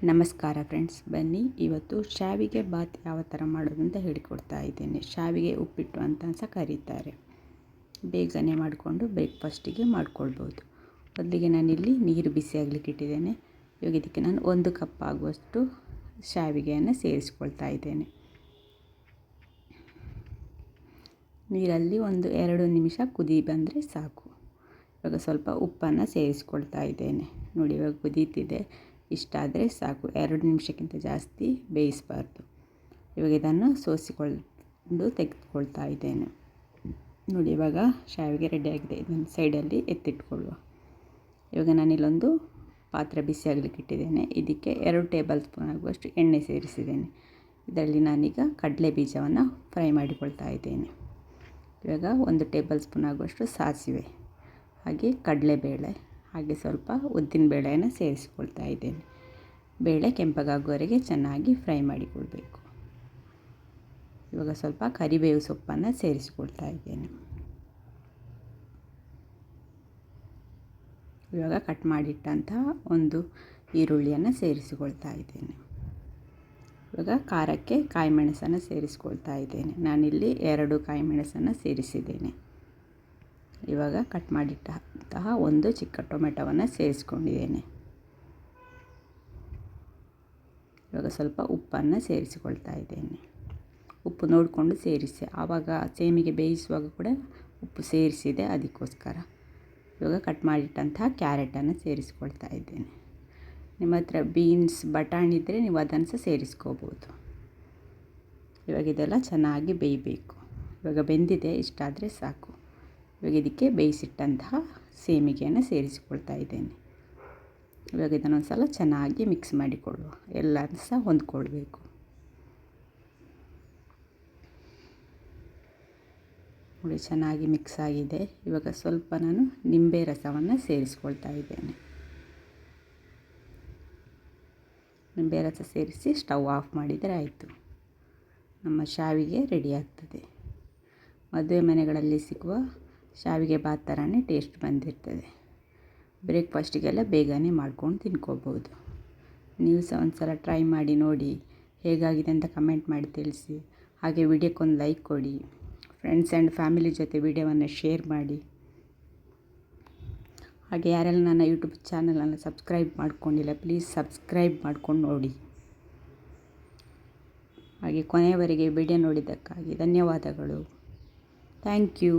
ನಮಸ್ಕಾರ ಫ್ರೆಂಡ್ಸ್, ಬನ್ನಿ ಇವತ್ತು ಶಾವಿಗೆ ಬಾತ್ ಯಾವ ಥರ ಮಾಡೋದು ಅಂತ ಹೇಳಿಕೊಡ್ತಾ ಇದ್ದೇನೆ. ಶಾವಿಗೆ ಉಪ್ಪಿಟ್ಟು ಅಂತ ಸಹ ಕರೀತಾರೆ. ಬೇಗನೆ ಮಾಡಿಕೊಂಡು ಬ್ರೇಕ್ಫಾಸ್ಟಿಗೆ ಮಾಡ್ಕೊಳ್ಬೋದು. ಮೊದಲಿಗೆ ನಾನಿಲ್ಲಿ ನೀರು ಬಿಸಿ ಆಗಲಿಕ್ಕೆ ಇಟ್ಟಿದ್ದೇನೆ. ಇವಾಗ ಇದಕ್ಕೆ ನಾನು 1 ಕಪ್ ಆಗುವಷ್ಟು ಶಾವಿಗೆಯನ್ನು ಸೇರಿಸ್ಕೊಳ್ತಾ ಇದ್ದೇನೆ. ನೀರಲ್ಲಿ ಒಂದು 2 ನಿಮಿಷ ಕುದಿ ಬಂದರೆ ಸಾಕು. ಇವಾಗ ಸ್ವಲ್ಪ ಉಪ್ಪನ್ನು ಸೇರಿಸ್ಕೊಳ್ತಾ ಇದ್ದೇನೆ. ನೋಡಿ, ಇವಾಗ ಕುದೀತಿದೆ. ಇಷ್ಟಾದರೆ ಸಾಕು. 2 ನಿಮಿಷಕ್ಕಿಂತ ಜಾಸ್ತಿ ಬೇಯಿಸಬಾರ್ದು. ಇವಾಗ ಇದನ್ನು ಸೋಸಿಕೊಂಡು ತೆಗೆದುಕೊಳ್ತಾ ಇದ್ದೇನೆ. ನೋಡಿ, ಇವಾಗ ಶಾವಿಗೆ ರೆಡಿಯಾಗಿದೆ. ಇದನ್ನು ಸೈಡಲ್ಲಿ ಎತ್ತಿಟ್ಕೊಳ್ಳುವ. ಇವಾಗ ನಾನಿಲ್ಲೊಂದು ಪಾತ್ರೆ ಬಿಸಿ ಆಗಲಿಕ್ಕೆ ಇಟ್ಟಿದ್ದೇನೆ. ಇದಕ್ಕೆ 2 ಟೇಬಲ್ ಸ್ಪೂನ್ ಆಗುವಷ್ಟು ಎಣ್ಣೆ ಸೇರಿಸಿದ್ದೇನೆ. ಇದರಲ್ಲಿ ನಾನೀಗ ಕಡಲೆ ಬೀಜವನ್ನು ಫ್ರೈ ಮಾಡಿಕೊಳ್ತಾ ಇದ್ದೇನೆ. ಇವಾಗ 1 ಟೇಬಲ್ ಸ್ಪೂನ್ ಆಗುವಷ್ಟು ಸಾಸಿವೆ, ಹಾಗೆ ಕಡಲೆಬೇಳೆ, ಹಾಗೆ ಸ್ವಲ್ಪ ಉದ್ದಿನ ಬೇಳೆಯನ್ನು ಸೇರಿಸಿಕೊಳ್ತಾ ಇದ್ದೇನೆ. ಬೇಳೆ ಕೆಂಪಗಾಗುವವರೆಗೆ ಚೆನ್ನಾಗಿ ಫ್ರೈ ಮಾಡಿಕೊಳ್ಬೇಕು. ಇವಾಗ ಸ್ವಲ್ಪ ಕರಿಬೇವು ಸೊಪ್ಪನ್ನು ಸೇರಿಸಿಕೊಳ್ತಾ ಇದ್ದೇನೆ. ಇವಾಗ ಕಟ್ ಮಾಡಿಟ್ಟಂತಹ 1 ಈರುಳ್ಳಿಯನ್ನು ಸೇರಿಸಿಕೊಳ್ತಾ ಇದ್ದೇನೆ. ಇವಾಗ ಖಾರಕ್ಕೆ ಕಾಯಿ ಮೆಣಸನ್ನು ಸೇರಿಸ್ಕೊಳ್ತಾ ಇದ್ದೇನೆ. ನಾನಿಲ್ಲಿ 2 ಕಾಯಿ ಮೆಣಸನ್ನು ಸೇರಿಸಿದ್ದೇನೆ. ಇವಾಗ ಕಟ್ ಮಾಡಿಟ್ಟಂತಹ 1 ಚಿಕ್ಕ ಟೊಮೆಟೊವನ್ನು ಸೇರಿಸ್ಕೊಂಡಿದ್ದೇನೆ. ಇವಾಗ ಸ್ವಲ್ಪ ಉಪ್ಪನ್ನು ಸೇರಿಸಿಕೊಳ್ತಾ ಇದ್ದೇನೆ. ಉಪ್ಪು ನೋಡಿಕೊಂಡು ಸೇರಿಸಿ. ಆವಾಗ ಸೇಮಿಗೆ ಬೇಯಿಸುವಾಗ ಕೂಡ ಉಪ್ಪು ಸೇರಿಸಿದೆ, ಅದಕ್ಕೋಸ್ಕರ. ಇವಾಗ ಕಟ್ ಮಾಡಿಟ್ಟಂತಹ ಕ್ಯಾರೆಟನ್ನು ಸೇರಿಸ್ಕೊಳ್ತಾ ಇದ್ದೇನೆ. ನಿಮ್ಮ ಹತ್ರ ಬೀನ್ಸ್, ಬಟಾಣಿ ಇದ್ದರೆ ನೀವು ಅದನ್ನು ಸಹ ಸೇರಿಸ್ಕೋಬೋದು. ಇವಾಗ ಇದೆಲ್ಲ ಚೆನ್ನಾಗಿ ಬೇಯಬೇಕು. ಇವಾಗ ಬೆಂದಿದೆ, ಇಷ್ಟಾದರೆ ಸಾಕು. ಇವಾಗ ಇದಕ್ಕೆ ಬೇಯಿಸಿಟ್ಟಂತಹ ಸೇಮಿಗೆಯನ್ನು ಸೇರಿಸಿಕೊಳ್ತಾ ಇದ್ದೇನೆ. ಇವಾಗ ಇದನ್ನೊಂದು ಸಲ ಚೆನ್ನಾಗಿ ಮಿಕ್ಸ್ ಮಾಡಿಕೊಳ್ಳುವ. ಎಲ್ಲನೂ ಸಹ ಹೊಂದ್ಕೊಳ್ಬೇಕು. ನೋಡಿ, ಚೆನ್ನಾಗಿ ಮಿಕ್ಸ್ ಆಗಿದೆ. ಇವಾಗ ಸ್ವಲ್ಪ ನಾನು ನಿಂಬೆ ರಸವನ್ನು ಸೇರಿಸ್ಕೊಳ್ತಾ ಇದ್ದೇನೆ. ನಿಂಬೆ ರಸ ಸೇರಿಸಿ ಸ್ಟವ್ ಆಫ್ ಮಾಡಿದರೆ ಆಯಿತು. ನಮ್ಮ ಶಾವಿಗೆ ರೆಡಿ ಆಗ್ತದೆ. ಮದುವೆ ಮನೆಗಳಲ್ಲಿ ಸಿಗುವ ಶಾವಿಗೆ ಬಾತ್ ಥರನೇ ಟೇಸ್ಟ್ ಬಂದಿರ್ತದೆ. ಬ್ರೇಕ್ಫಾಸ್ಟಿಗೆಲ್ಲ ಬೇಗನೆ ಮಾಡ್ಕೊಂಡು ತಿನ್ಕೋಬೋದು. ನೀವು ಸಹ ಒಂದು ಸಲ ಟ್ರೈ ಮಾಡಿ ನೋಡಿ. ಹೇಗಾಗಿದೆ ಅಂತ ಕಮೆಂಟ್ ಮಾಡಿ ತಿಳಿಸಿ. ಹಾಗೆ ವಿಡಿಯೋಕ್ಕೊಂದು ಲೈಕ್ ಕೊಡಿ. ಫ್ರೆಂಡ್ಸ್ ಆ್ಯಂಡ್ ಫ್ಯಾಮಿಲಿ ಜೊತೆ ವಿಡಿಯೋವನ್ನು ಶೇರ್ ಮಾಡಿ. ಹಾಗೆ ಯಾರೆಲ್ಲ ನನ್ನ ಯೂಟ್ಯೂಬ್ ಚಾನಲನ್ನು ಸಬ್ಸ್ಕ್ರೈಬ್ ಮಾಡ್ಕೊಂಡಿಲ್ಲ, ಪ್ಲೀಸ್ ಸಬ್ಸ್ಕ್ರೈಬ್ ಮಾಡ್ಕೊಂಡು ನೋಡಿ. ಹಾಗೆ ಕೊನೆಯವರೆಗೆ ವಿಡಿಯೋ ನೋಡಿದ್ದಕ್ಕಾಗಿ ಧನ್ಯವಾದಗಳು. Thank you.